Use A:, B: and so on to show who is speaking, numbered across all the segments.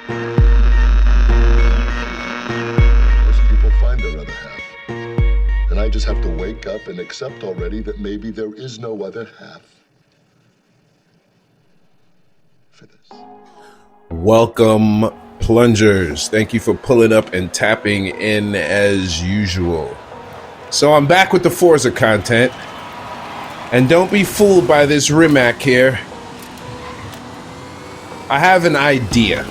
A: Most people find their other half. And I just have to wake up and accept already that maybe there is no other half for this.
B: Welcome, plungers. Thank you for pulling up and tapping in as usual. So I'm back with the Forza content. And don't be fooled by this Rimac here. I have an idea.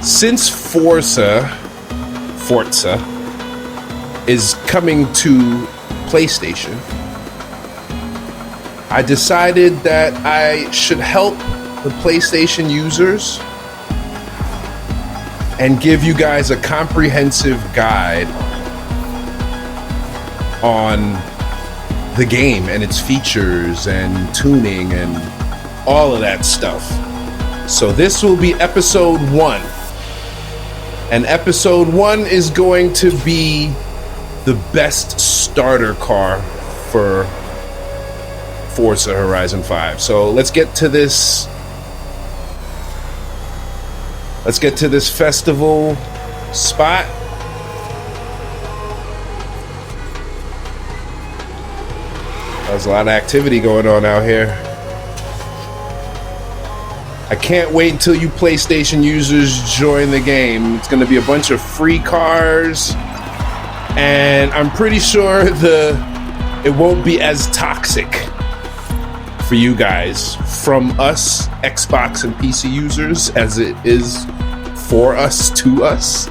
B: Since Forza is coming to PlayStation, I decided that I should help the PlayStation users and give you guys a comprehensive guide on the game and its features and tuning and all of that stuff. So this will be episode 1. And episode 1 is going to be the best starter car for Forza Horizon 5. So let's get to this. Let's get to this festival spot. There's a lot of activity going on out here. I can't wait until you PlayStation users join the game. It's going to be a bunch of free cars. And I'm pretty sure it won't be as toxic for you guys from us Xbox and PC users as it is for us to us.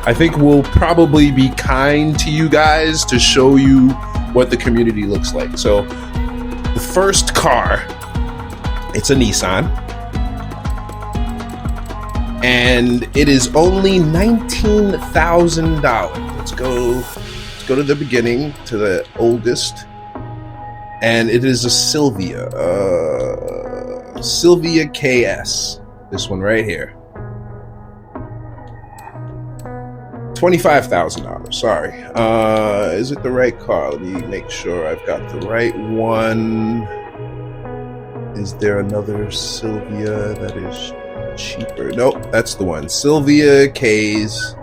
B: I think we'll probably be kind to you guys to show you what the community looks like. So the first car, it's a Nissan, and it is only $19,000. Let's go to the beginning, to the oldest, and it is a Silvia KS. This one right here. $25,000. Sorry. Is it the right car? Let me make sure I've got the right one. Is there another Silvia that is cheaper? Nope, that's the one. Silvia K's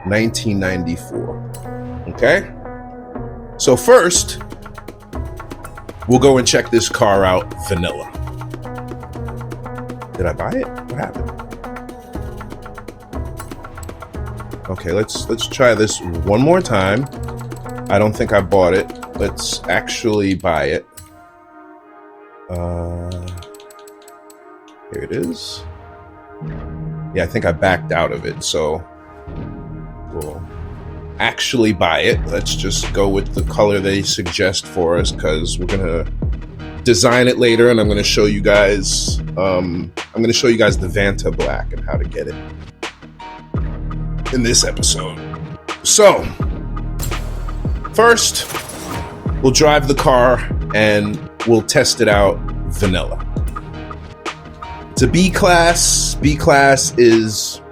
B: 1994. Okay. So first, we'll go and check this car out vanilla. Did I buy it? What happened? Okay, let's try this one more time. I don't think I bought it. Let's actually buy it. Here it is. Yeah, I think I backed out of it, so we'll actually buy it. Let's just go with the color they suggest for us, because we're gonna design it later, and I'm gonna show you guys. I'm gonna show you guys the Vanta Black and how to get it in this episode. So first, we'll drive the car and we'll test it out vanilla. It's a B class. B class it's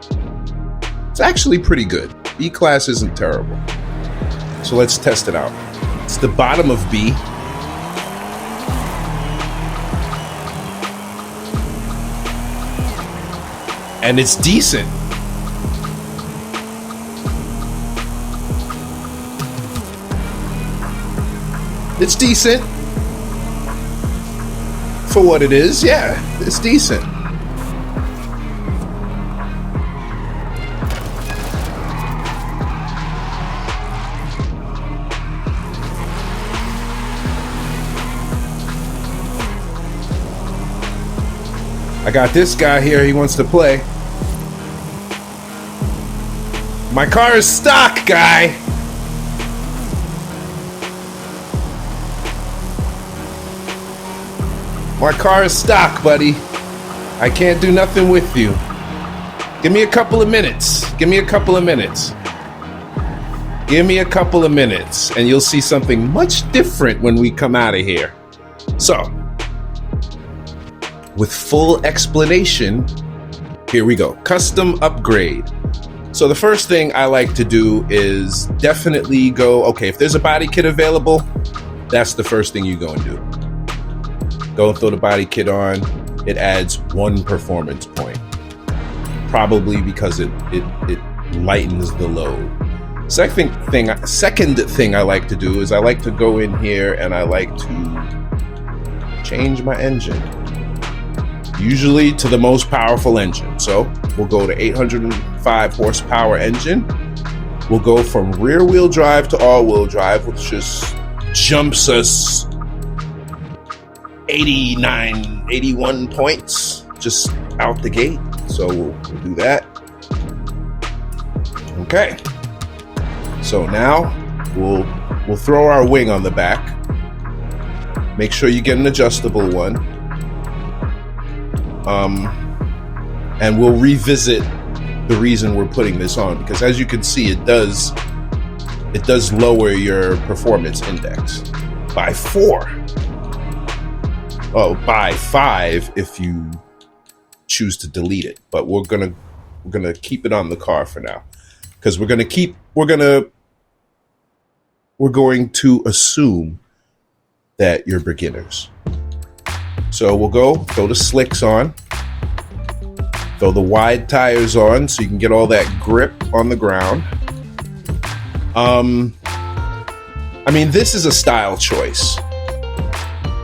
B: actually pretty good. B class isn't terrible. So let's test it out. It's the bottom of B. And it's decent. It's decent for what it is. Yeah, it's decent. I got this guy here. He wants to play. My car is stock, guy. My car is stock, buddy. I can't do nothing with you. Give me a couple of minutes. Give me a couple of minutes. Give me a couple of minutes, and you'll see something much different when we come out of here. So, with full explanation, here we go. Custom upgrade. So the first thing I like to do is definitely go, okay, if there's a body kit available, that's the first thing you go and do. Go and throw the body kit on. It adds 1 performance point probably because it lightens the load. Second thing I like to do is I like to go in here and I like to change my engine, usually to the most powerful engine. So we'll go to 805 horsepower engine. We'll go from rear wheel drive to all wheel drive, which just jumps us 89, 81 points just out the gate. So we'll do that. Okay. So now we'll throw our wing on the back. Make sure you get an adjustable one. And we'll revisit the reason we're putting this on, because as you can see, it does lower your performance index by 4. Oh, by 5 if you choose to delete it. But we're gonna keep it on the car for now, because we're going to assume that you're beginners. So we'll go to slicks on, throw the wide tires on so you can get all that grip on the ground. I mean, this is a style choice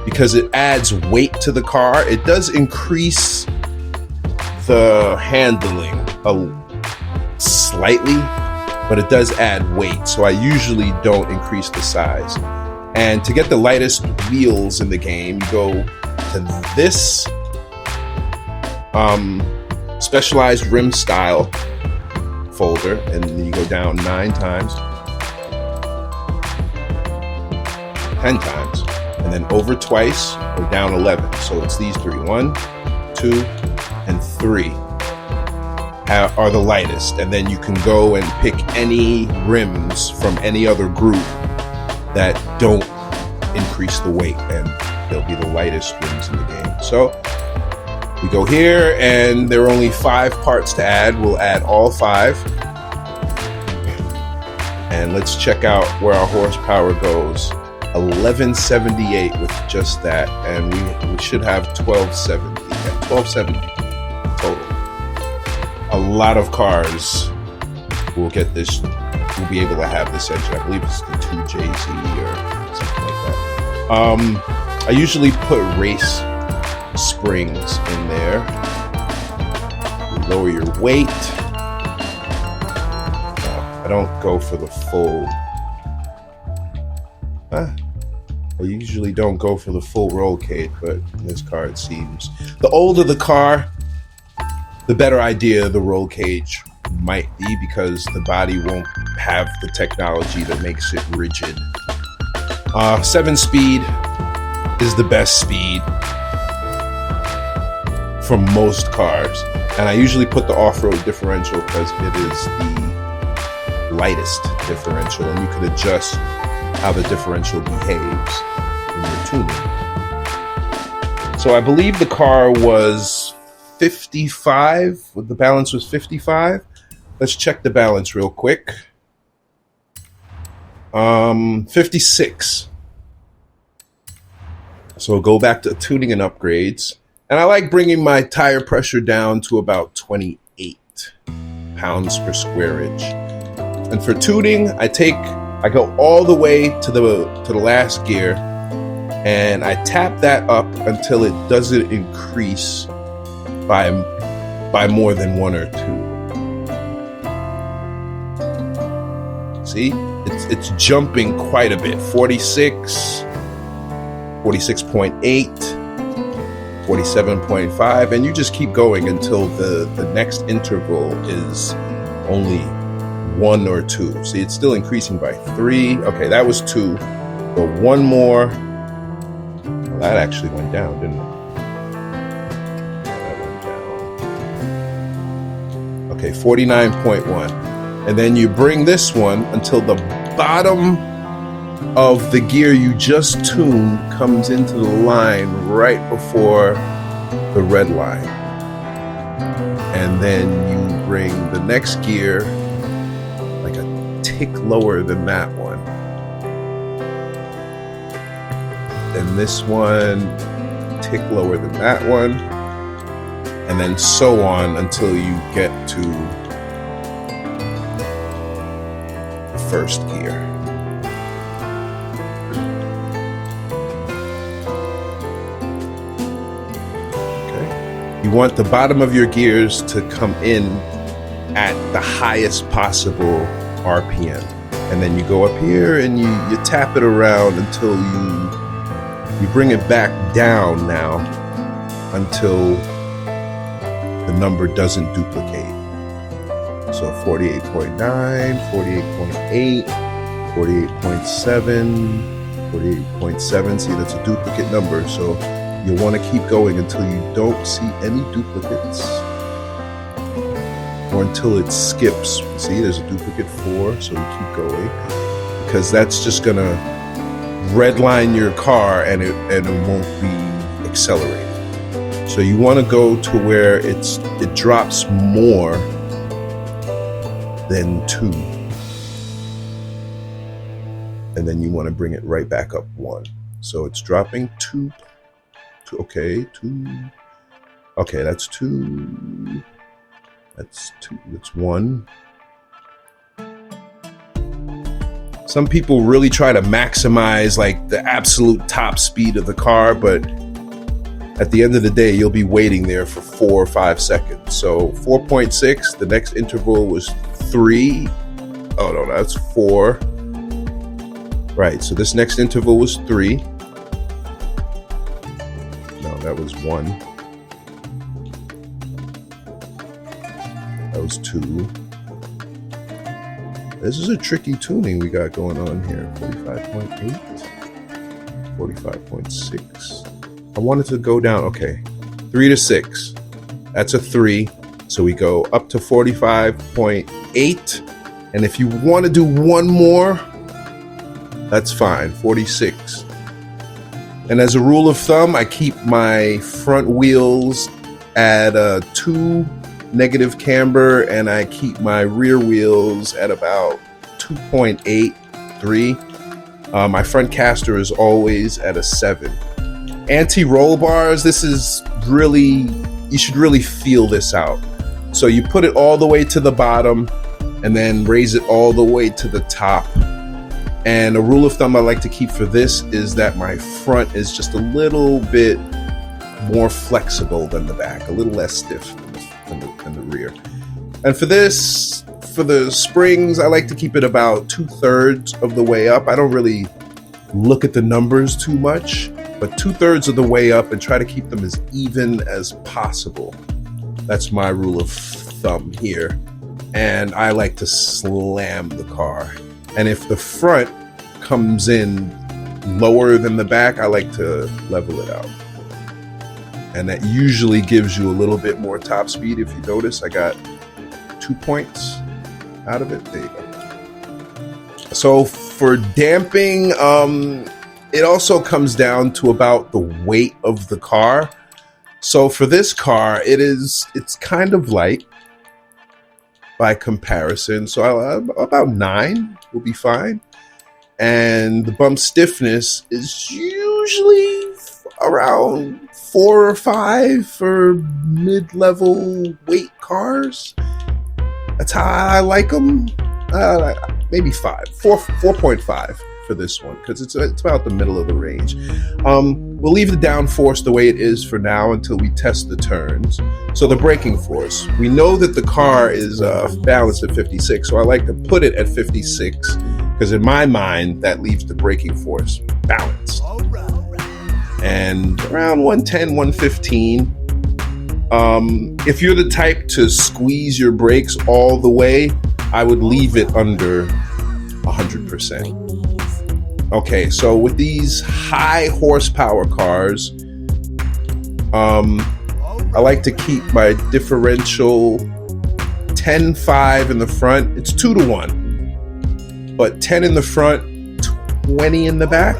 B: because it adds weight to the car. It does increase the handling slightly, but it does add weight. So I usually don't increase the size. And to get the lightest wheels in the game, you go to this specialized rim style folder, and then you go down 9 times, 10 times, and then over twice, or down 11. So it's these 3, 1, 2, and 3 are the lightest. And then you can go and pick any rims from any other group that don't increase the weight, and they'll be the lightest rims in the game. So we go here, and there are only 5 parts to add. We'll add all 5. And let's check out where our horsepower goes. 1178 with just that, and we should have 1270. Yeah, 1270 total. A lot of cars will get this. We'll be able to have this engine. I believe it's the 2JZ or something like that. I usually put race springs in there. Lower your weight. No, I don't go for the full. I usually don't go for the full roll cage, but in this car it seems. The older the car, the better idea the roll cage might be, because the body won't have the technology that makes it rigid. 7-speed is the best speed for most cars, and I usually put the off-road differential because it is the lightest differential, and you can adjust how the differential behaves in your tuning. So I believe the car was 55, the balance was 55. Let's check the balance real quick. 56. So we'll go back to tuning and upgrades. And I like bringing my tire pressure down to about 28 pounds per square inch. And for tuning, I go all the way to the last gear, and I tap that up until it doesn't increase by more than 1 or 2. See, it's jumping quite a bit. 46, 46.8, 47.5, and you just keep going until the next interval is only 1 or 2. See, it's still increasing by 3. Okay, that was 2. But 1 more. Well, that actually went down, didn't it? That went down. Okay, 49.1. And then you bring this one until the bottom of the gear you just tuned comes into the line right before the red line. And then you bring the next gear like a tick lower than that one. Then this one, tick lower than that one. and then so on until you get to the first gear. Okay. You want the bottom of your gears to come in at the highest possible RPM. And then you go up here and you tap it around until you bring it back down now until the number doesn't duplicate. So 48.9, 48.8, 48.7, 48.7. See, that's a duplicate number. So you'll want to keep going until you don't see any duplicates, or until it skips. See, there's a duplicate 4, so we keep going, because that's just gonna redline your car and it won't be accelerated. So you want to go to where it drops more than 2, and then you want to bring it right back up 1. So it's dropping 2. Okay, 2. Okay, that's 2. That's 2. That's 1. Some people really try to maximize like the absolute top speed of the car, but at the end of the day, you'll be waiting there for 4 or 5 seconds. So 4.6, the next interval was 3. Oh no, that's 4. Right, so this next interval was 3. No, that was 1. That was 2. This is a tricky tuning we got going on here. 45.8, 45.6. I wanted to go down, okay, 3 to 6. That's a 3. So we go up to 45.8. And if you want to do one more, that's fine, 46. And as a rule of thumb, I keep my front wheels at 2 negative camber, and I keep my rear wheels at about 2.83. My front caster is always at a 7. Anti-roll bars, this is really, you should really feel this out. So you put it all the way to the bottom and then raise it all the way to the top. And a rule of thumb I like to keep for this is that my front is just a little bit more flexible than the back, a little less stiff than the rear. And for this, for the springs, I like to keep it about 2/3 of the way up. I don't really look at the numbers too much, but 2/3 of the way up, and try to keep them as even as possible. That's my rule of thumb here. And I like to slam the car. And if the front comes in lower than the back, I like to level it out. And that usually gives you a little bit more top speed. If you notice, I got 2 points out of it. There you go. So for damping, it also comes down to about the weight of the car. So for this car, it's kind of light by comparison. So about 9 will be fine. And the bump stiffness is usually around 4 or 5 for mid-level weight cars. That's how I like them. Maybe 5, 4.5 for this one, because it's about the middle of the range. We'll leave the downforce the way it is for now until we test the turns. So the braking force, we know that the car is balanced at 56, so I like to put it at 56, because in my mind that leaves the braking force balanced. And around 110, 115. If you're the type to squeeze your brakes all the way, I would leave it under 100%. Okay, so with these high horsepower cars, I like to keep my differential 10-5 in the front. It's 2-to-1, but 10 in the front, 20 in the back.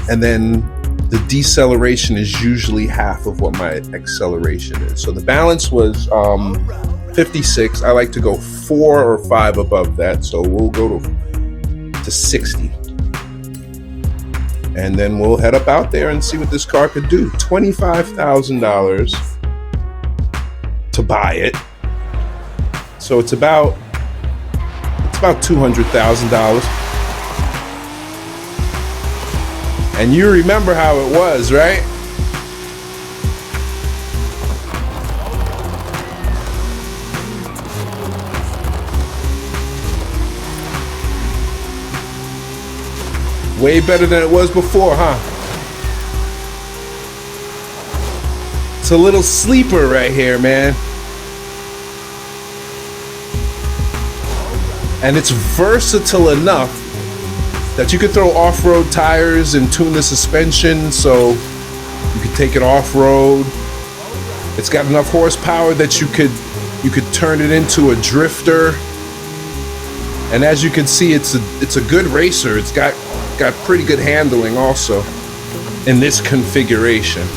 B: And then the deceleration is usually half of what my acceleration is. So the balance was 56. I like to go 4 or 5 above that. So we'll go to 60. and then we'll head up out there and see what this car could do. $25,000 to buy it, so it's about $200,000. And you remember how it was, right? Way better than it was before, huh? It's a little sleeper right here, man. And it's versatile enough that you could throw off-road tires and tune the suspension so you could take it off-road. It's got enough horsepower that you could turn it into a drifter. And as you can see, it's a good racer. It's got pretty good handling also in this configuration.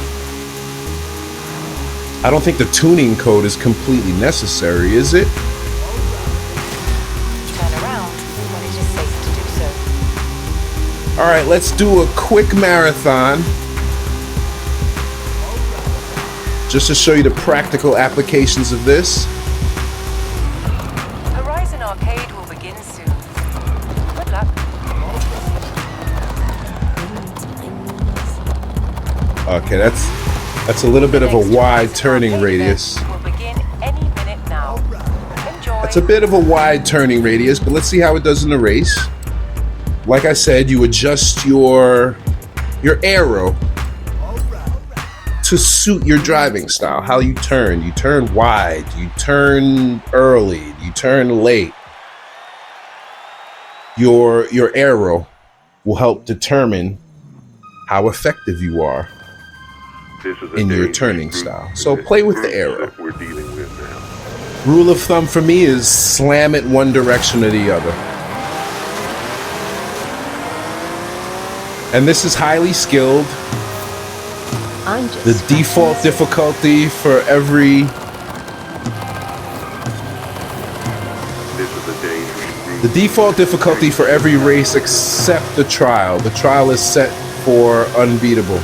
B: I don't think the tuning code is completely necessary, is it?
C: Turn around when it is safe to do so.
B: All right, let's do a quick marathon just to show you the practical applications of this.
C: Horizon Arcade will begin soon. Good luck.
B: Okay, that's a little bit of a wide turning radius.
C: Will begin any minute now. Enjoy.
B: It's a bit of a wide turning radius, but let's see how it does in the race. Like I said, you adjust your aero to suit your driving style. How you turn. You turn wide, you turn early, you turn late. Your aero will help determine how effective you are in your turning style. So play with the aero.
A: We're dealing with now.
B: Rule of thumb for me is slam it one direction or the other. And this is highly skilled. The default difficulty for every race except the trial. The trial is set for unbeatable.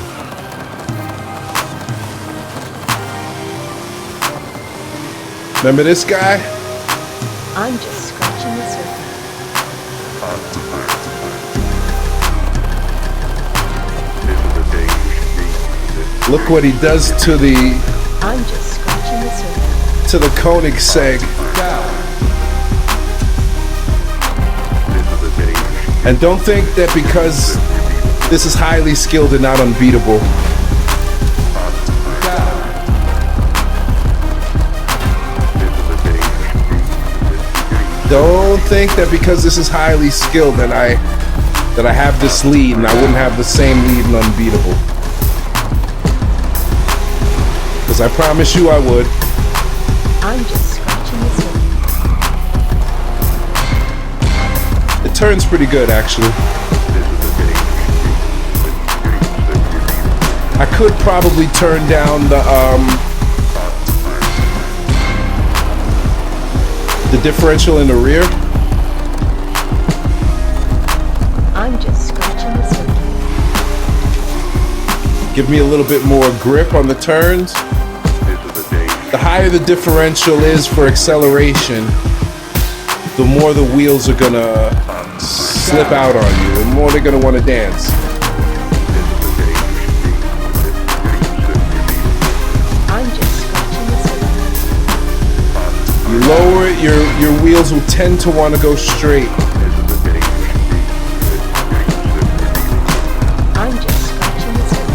B: Remember this guy?
C: I'm just scratching the surface.
B: Look what he does to the
C: I'm just scratching the surface.
B: to the Koenigsegg. And don't think that because this is highly skilled and not unbeatable. Don't think that because this is highly skilled that I have this lead and I wouldn't have the same lead and unbeatable. Because I promise you I would.
C: I'm just scratching the surface.
B: It turns pretty good, actually. I could probably turn down the differential in the rear.
C: I'm just scratching the surface.
B: Give me a little bit more grip on the turns. The higher the differential is for acceleration, the more the wheels are gonna slip out on you, and the more they're gonna want to dance.
C: I'm just scratching the surface.
B: You lower it, your wheels will tend to want to go straight.
C: I'm just scratching the surface.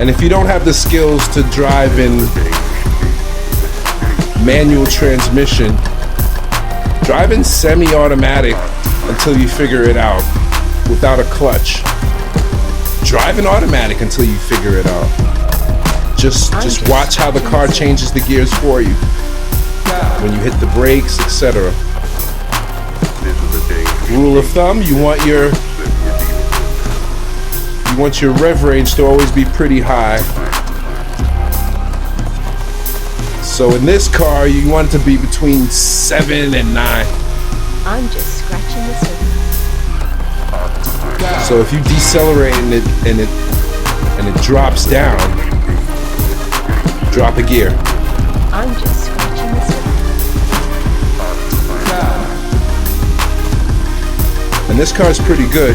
B: And if you don't have the skills to drive in manual transmission, drive in semi-automatic until you figure it out without a clutch. Drive in automatic until you figure it out. Just watch how the car changes the gears for you when you hit the brakes, etc. Rule of thumb, you want your rev range to always be pretty high. So in this car, you want it to be between 7 and 9.
C: I'm just scratching the surface.
B: So if you decelerate and it drops down, drop a gear.
C: I'm just scratching the surface.
B: And this car's pretty good.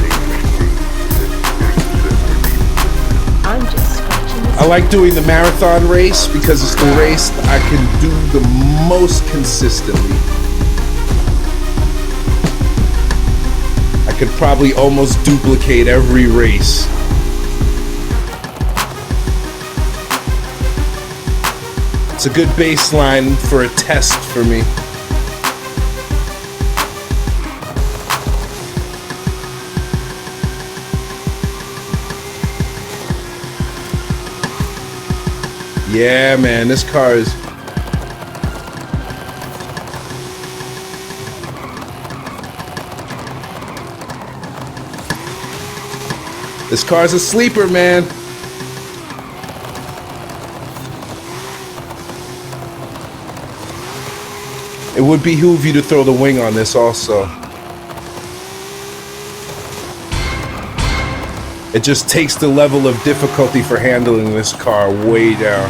C: I'm just scratching the
B: I like doing the marathon race because it's the race I can do the most consistently. I could probably almost duplicate every race. It's a good baseline for a test for me. Yeah, man, this car is... This car's a sleeper, man. It would behoove you to throw the wing on this also. It just takes the level of difficulty for handling this car way down.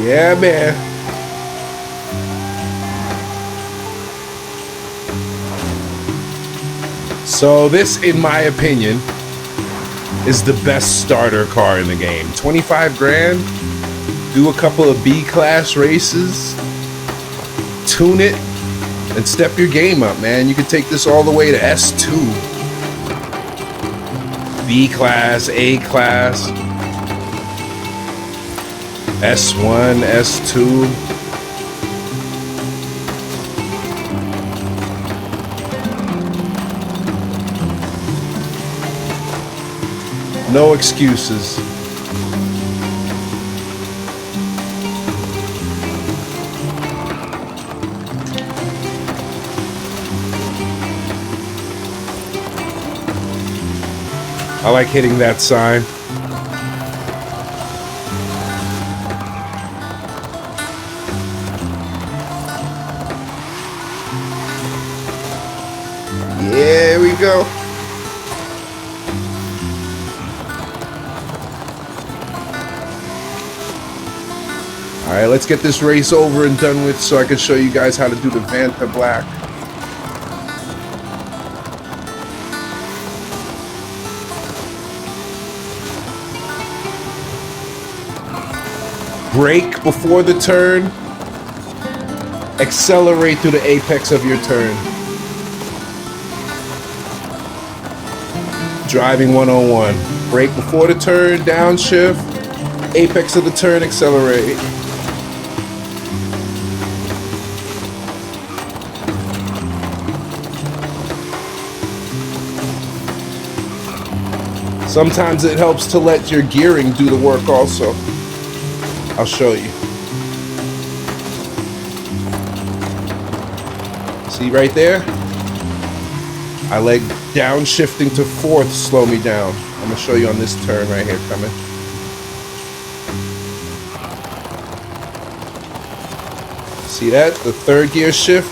B: Yeah, man. So this, in my opinion, is the best starter car in the game. 25 grand, do a couple of B-class races, tune it, and step your game up, man. You can take this all the way to S2. B-class, A-class, S1, S2. No excuses. I like hitting that sign. Yeah, here we go. All right, let's get this race over and done with so I can show you guys how to do the Vanta Black. Brake before the turn. Accelerate through the apex of your turn. Driving 101. Brake before the turn, downshift. Apex of the turn, accelerate. Sometimes it helps to let your gearing do the work also. I'll show you. See right there? I let downshifting to fourth slow me down. I'm gonna show you on this turn right here coming. See that? The third gear shift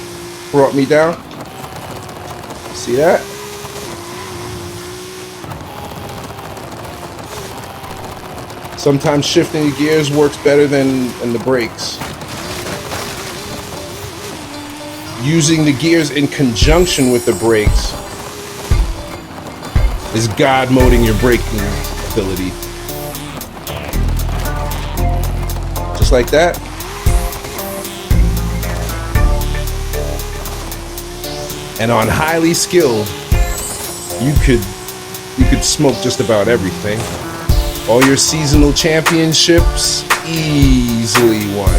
B: brought me down. See that? Sometimes shifting the gears works better than the brakes. Using the gears in conjunction with the brakes is God moding your braking ability. Just like that. And on highly skilled, you could smoke just about everything. All your seasonal championships, easily won.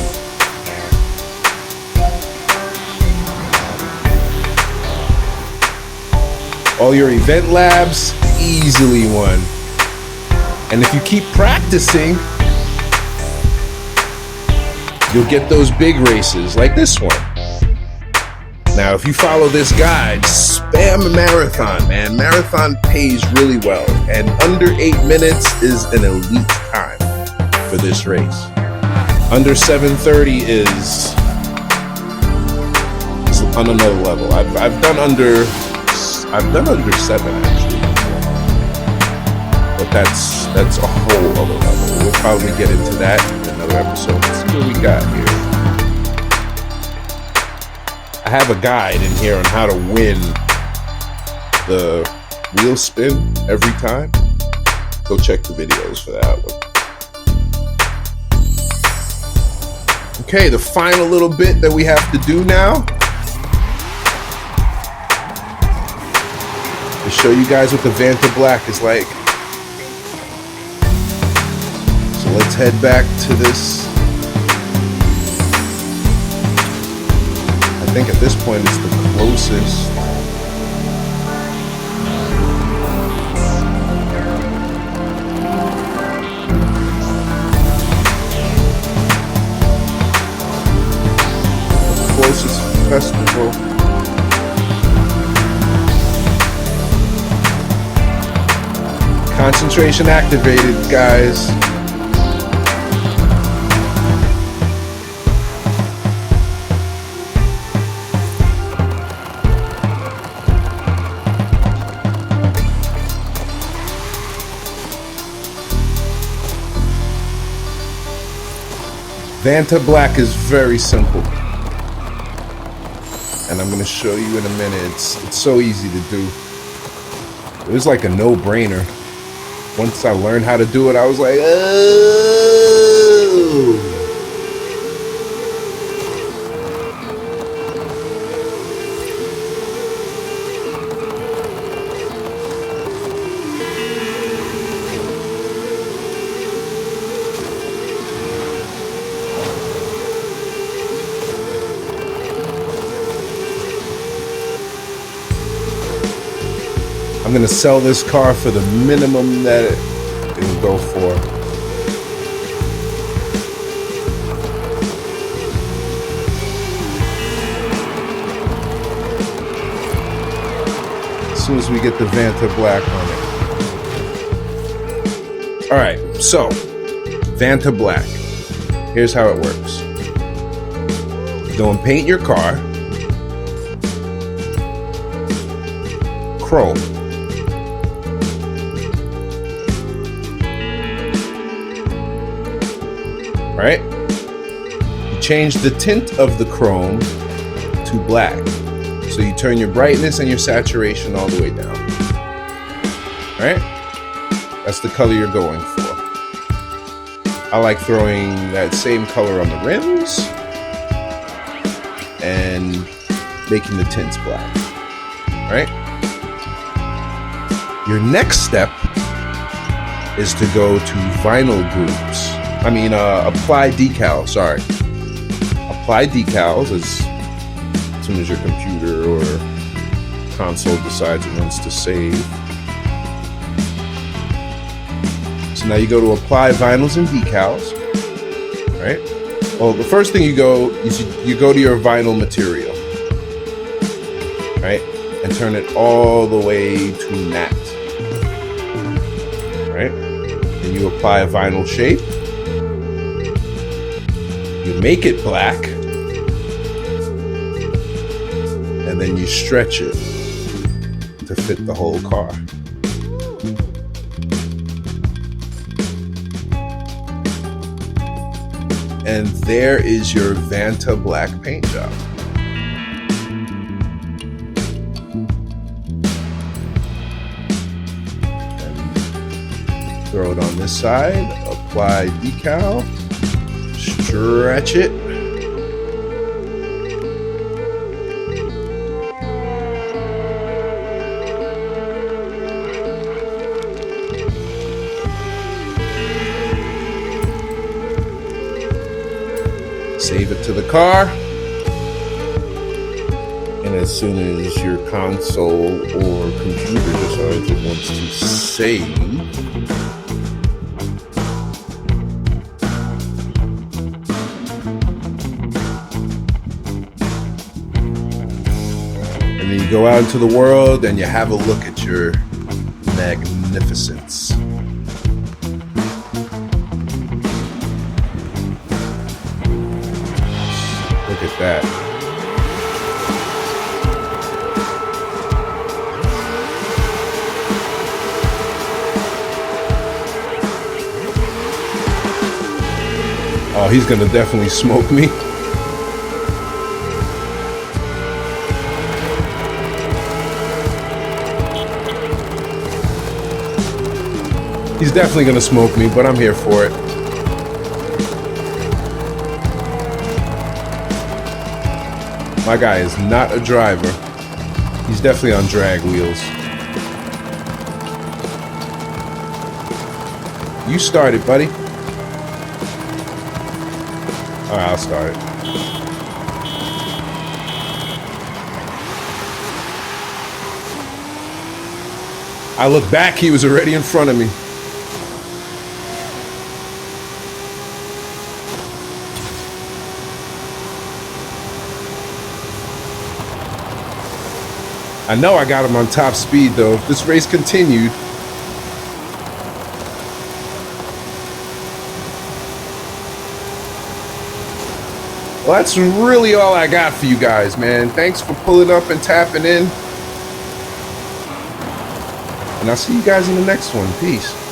B: All your event labs, easily won. And if you keep practicing, you'll get those big races like this one. Now, if you follow this guide, spam a marathon, man. Marathon pays really well, and under 8 minutes is an elite time for this race. Under 7:30 is on another level. I've done under 7 actually, but that's a whole other level. We'll probably get into that in another episode. Let's see what we got here. I have a guide in here on how to win the wheel spin every time. Go check the videos for that one. Okay, the final little bit that we have to do now to show you guys what the Vanta Black is like. So let's head back to this. I think at this point it's the closest. The closest festival. Concentration activated, guys. Vanta Black is very simple, and I'm going to show you in a minute. It's so easy to do. It was like a no-brainer. Once I learned how to do it, I was like, oh. I'm gonna sell this car for the minimum that it will go for. As soon as we get the Vanta Black on it. All right, so Vanta Black. Here's how it works. Go and paint your car chrome. Right? You change the tint of the chrome to black. So you turn your brightness and your saturation all the way down. Right? That's the color you're going for. I like throwing that same color on the rims and making the tints black. Right? Your next step is to go to vinyl groups. Apply decals, sorry. Apply decals as soon as your computer or console decides it wants to save. So now you go to apply vinyls and decals, right? Well, the first thing you go is you go to your vinyl material, right? And turn it all the way to matte, right? And you apply a vinyl shape. You make it black, and then you stretch it to fit the whole car. And there is your Vanta Black paint job. And throw it on this side, apply decal. Stretch it. Save it to the car. And as soon as your console or computer decides it wants to save, You go out into the world and you have a look at your magnificence. Look at that. Oh, he's gonna definitely smoke me. He's definitely gonna smoke me, but I'm here for it. My guy is not a driver. He's definitely on drag wheels. You start it, buddy. All right, I'll start it. I look back, he was already in front of me. I know I got him on top speed though. If this race continued, well, that's really all I got for you guys, man. Thanks for pulling up and tapping in. And I'll see you guys in the next one. Peace.